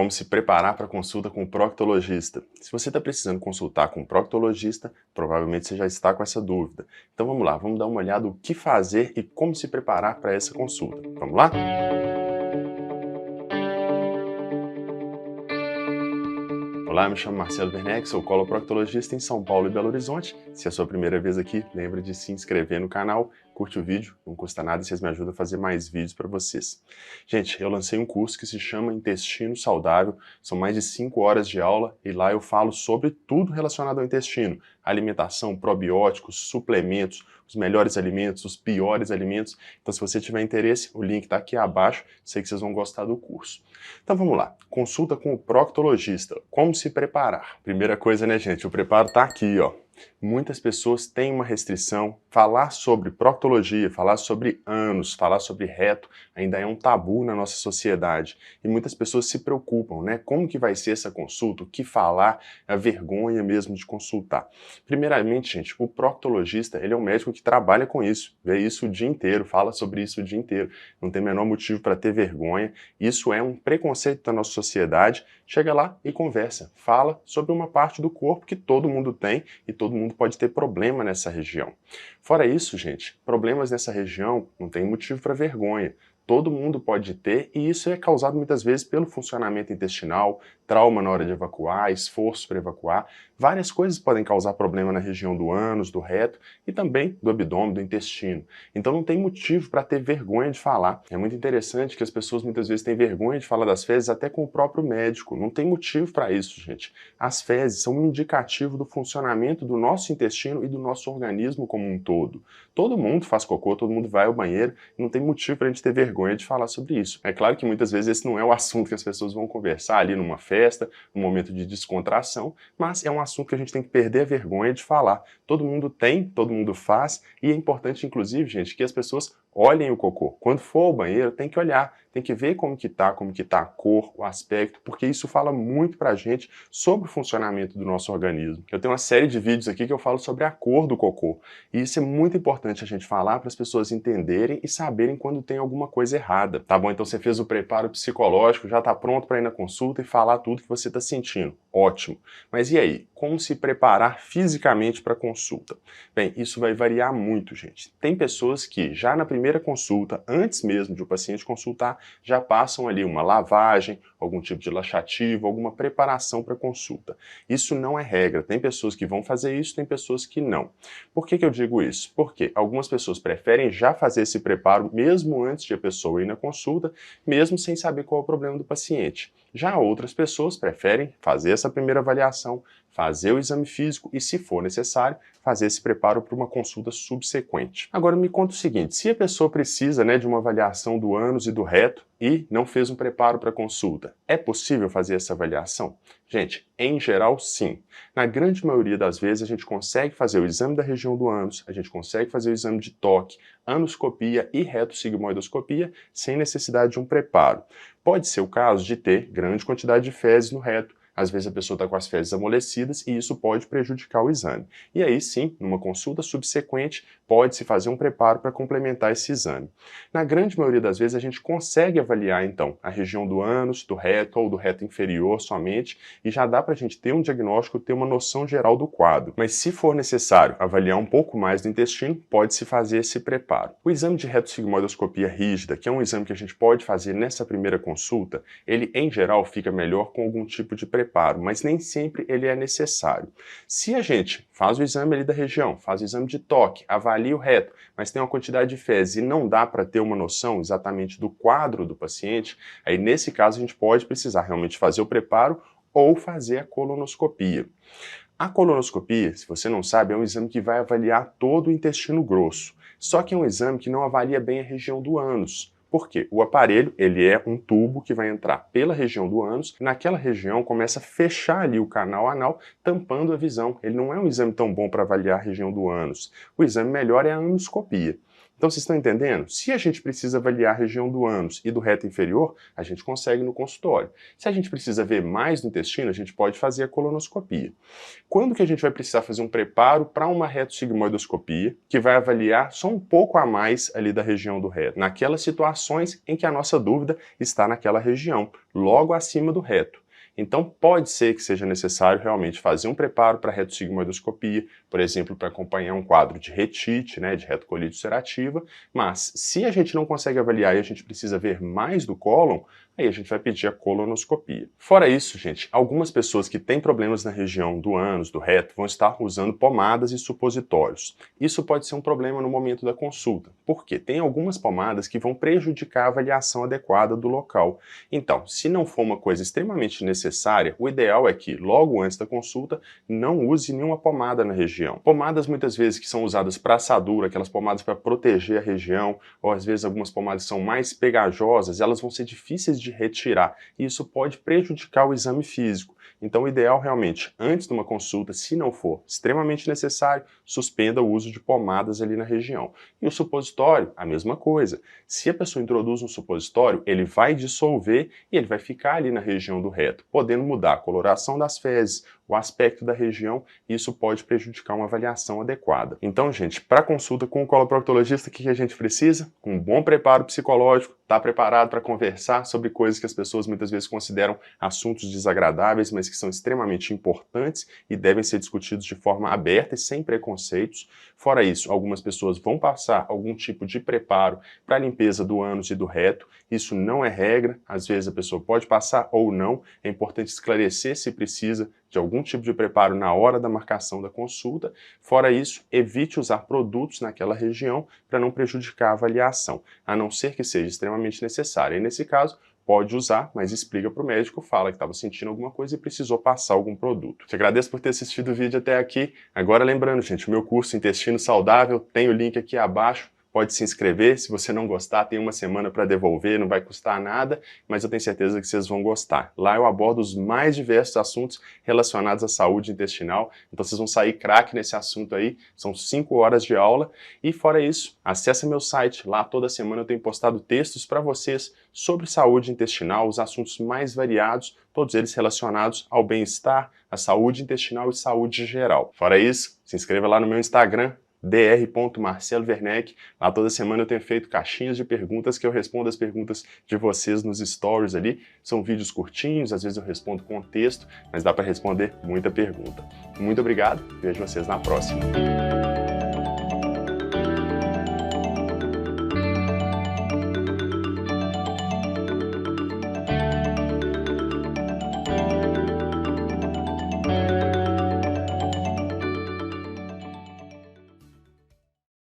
como se preparar para consulta com o proctologista. Se você está precisando consultar com o proctologista, provavelmente você já está com essa dúvida. Então vamos lá, vamos dar uma olhada no que fazer e como se preparar para essa consulta. Vamos lá? Olá, me chamo Marcelo Werneck, sou coloproctologista em São Paulo e Belo Horizonte. Se é a sua primeira vez aqui, lembre de se inscrever no canal, curte o vídeo, não custa nada e vocês me ajudam a fazer mais vídeos para vocês. Gente, eu lancei um curso que se chama Intestino Saudável, são mais de 5 horas de aula e lá eu falo sobre tudo relacionado ao intestino, alimentação, probióticos, suplementos, os melhores alimentos, os piores alimentos. Então se você tiver interesse, o link está aqui abaixo, sei que vocês vão gostar do curso. Então vamos lá, consulta com o proctologista, como se preparar? Primeira coisa, né gente, o preparo está aqui, ó. Muitas pessoas têm uma restrição, falar sobre proctologia, falar sobre ânus, falar sobre reto, ainda é um tabu na nossa sociedade. E muitas pessoas se preocupam, né? Como que vai ser essa consulta? O que falar? A vergonha mesmo de consultar. Primeiramente, gente, o proctologista, ele é um médico que trabalha com isso, vê isso o dia inteiro, fala sobre isso o dia inteiro. Não tem o menor motivo para ter vergonha. Isso é um preconceito da nossa sociedade. Chega lá e conversa, fala sobre uma parte do corpo que todo mundo tem e todo mundo pode ter problema nessa região. Fora isso, gente, problemas nessa região não tem motivo para vergonha. Todo mundo pode ter e isso é causado muitas vezes pelo funcionamento intestinal, trauma na hora de evacuar, esforço para evacuar. Várias coisas podem causar problema na região do ânus, do reto e também do abdômen, do intestino. Então não tem motivo para ter vergonha de falar. É muito interessante que as pessoas muitas vezes têm vergonha de falar das fezes até com o próprio médico. Não tem motivo para isso, gente. As fezes são um indicativo do funcionamento do nosso intestino e do nosso organismo como um todo. Todo mundo faz cocô, todo mundo vai ao banheiro, não tem motivo para a gente ter vergonha de falar sobre isso. É claro que muitas vezes esse não é o assunto que as pessoas vão conversar ali numa festa, num momento de descontração, mas é um assunto que a gente tem que perder a vergonha de falar. Todo mundo tem, todo mundo faz, e é importante, inclusive, gente, que as pessoas olhem o cocô. Quando for ao banheiro, tem que olhar, tem que ver como que tá a cor, o aspecto, porque isso fala muito pra gente sobre o funcionamento do nosso organismo. Eu tenho uma série de vídeos aqui que eu falo sobre a cor do cocô, e isso é muito importante a gente falar para as pessoas entenderem e saberem quando tem alguma coisa errada. Tá bom? Então você fez o preparo psicológico, já tá pronto para ir na consulta e falar tudo que você tá sentindo. Ótimo. Mas e aí? Como se preparar fisicamente para a consulta? Bem, isso vai variar muito, gente. Tem pessoas que já na primeira consulta, antes mesmo de o paciente consultar, já passam ali uma lavagem, algum tipo de laxativo, alguma preparação para a consulta. Isso não é regra. Tem pessoas que vão fazer isso, tem pessoas que não. Por que eu digo isso? Porque algumas pessoas preferem já fazer esse preparo mesmo antes de a pessoa ir na consulta, mesmo sem saber qual é o problema do paciente. Já outras pessoas preferem fazer essa primeira avaliação, fazer o exame físico e, se for necessário, fazer esse preparo para uma consulta subsequente. Agora me conta o seguinte, se a pessoa precisa, de uma avaliação do ânus e do reto e não fez um preparo para a consulta, é possível fazer essa avaliação? Gente, em geral, sim. Na grande maioria das vezes a gente consegue fazer o exame da região do ânus, a gente consegue fazer o exame de toque, anoscopia e retossigmoidoscopia sem necessidade de um preparo. Pode ser o caso de ter grande quantidade de fezes no reto, às vezes a pessoa está com as fezes amolecidas e isso pode prejudicar o exame. E aí sim, numa consulta subsequente, pode-se fazer um preparo para complementar esse exame. Na grande maioria das vezes a gente consegue avaliar então a região do ânus, do reto ou do reto inferior somente e já dá para a gente ter um diagnóstico, ter uma noção geral do quadro. Mas se for necessário avaliar um pouco mais do intestino, pode-se fazer esse preparo. O exame de retossigmoidoscopia rígida, que é um exame que a gente pode fazer nessa primeira consulta, ele em geral fica melhor com algum tipo de preparo, mas nem sempre ele é necessário. Se a gente faz o exame ali da região, faz o exame de toque, avalia o reto, mas tem uma quantidade de fezes e não dá para ter uma noção exatamente do quadro do paciente, aí nesse caso a gente pode precisar realmente fazer o preparo ou fazer a colonoscopia. A colonoscopia, se você não sabe, é um exame que vai avaliar todo o intestino grosso, só que é um exame que não avalia bem a região do ânus. Por quê? O aparelho, ele é um tubo que vai entrar pela região do ânus, naquela região começa a fechar ali o canal anal, tampando a visão. Ele não é um exame tão bom para avaliar a região do ânus. O exame melhor é a anoscopia. Então vocês estão entendendo? Se a gente precisa avaliar a região do ânus e do reto inferior, a gente consegue no consultório. Se a gente precisa ver mais do intestino, a gente pode fazer a colonoscopia. Quando que a gente vai precisar fazer um preparo para uma retossigmoidoscopia, que vai avaliar só um pouco a mais ali da região do reto? Naquelas situações em que a nossa dúvida está naquela região, logo acima do reto. Então pode ser que seja necessário realmente fazer um preparo para a retossigmoidoscopia, por exemplo, para acompanhar um quadro de retite, de retocolite ulcerativa, mas se a gente não consegue avaliar e a gente precisa ver mais do cólon, aí a gente vai pedir a colonoscopia. Fora isso, gente, algumas pessoas que têm problemas na região do ânus, do reto, vão estar usando pomadas e supositórios. Isso pode ser um problema no momento da consulta, porque tem algumas pomadas que vão prejudicar a avaliação adequada do local. Então, se não for uma coisa extremamente necessária, o ideal é que, logo antes da consulta, não use nenhuma pomada na região. Pomadas muitas vezes que são usadas para assadura, aquelas pomadas para proteger a região, ou às vezes algumas pomadas que são mais pegajosas, elas vão ser difíceis de retirar, e isso pode prejudicar o exame físico. Então o ideal realmente, antes de uma consulta, se não for extremamente necessário, suspenda o uso de pomadas ali na região. E o supositório, a mesma coisa. Se a pessoa introduz um supositório, ele vai dissolver e ele vai ficar ali na região do reto, podendo mudar a coloração das fezes, o aspecto da região, e isso pode prejudicar uma avaliação adequada. Então, gente, para consulta com o coloproctologista, o que a gente precisa? Um bom preparo psicológico, estar preparado para conversar sobre coisas que as pessoas muitas vezes consideram assuntos desagradáveis, mas que são extremamente importantes e devem ser discutidos de forma aberta e sem preconceitos. Fora isso, algumas pessoas vão passar algum tipo de preparo para a limpeza do ânus e do reto. Isso não é regra, às vezes a pessoa pode passar ou não. É importante esclarecer se precisa de algum tipo de preparo na hora da marcação da consulta. Fora isso, evite usar produtos naquela região para não prejudicar a avaliação, a não ser que seja extremamente necessário. E nesse caso, pode usar, mas explica para o médico, fala que estava sentindo alguma coisa e precisou passar algum produto. Te agradeço por ter assistido o vídeo até aqui. Agora lembrando, gente, o meu curso Intestino Saudável tem o link aqui abaixo. Pode se inscrever, se você não gostar, tem uma semana para devolver, não vai custar nada, mas eu tenho certeza que vocês vão gostar. Lá eu abordo os mais diversos assuntos relacionados à saúde intestinal, então vocês vão sair craque nesse assunto aí, são 5 horas de aula, e fora isso, acessa meu site, lá toda semana eu tenho postado textos para vocês sobre saúde intestinal, os assuntos mais variados, todos eles relacionados ao bem-estar, à saúde intestinal e saúde geral. Fora isso, se inscreva lá no meu Instagram, dr.marcelowerneck. Lá toda semana eu tenho feito caixinhas de perguntas que eu respondo as perguntas de vocês nos stories ali. São vídeos curtinhos, às vezes eu respondo com texto, mas dá para responder muita pergunta. Muito obrigado, vejo vocês na próxima.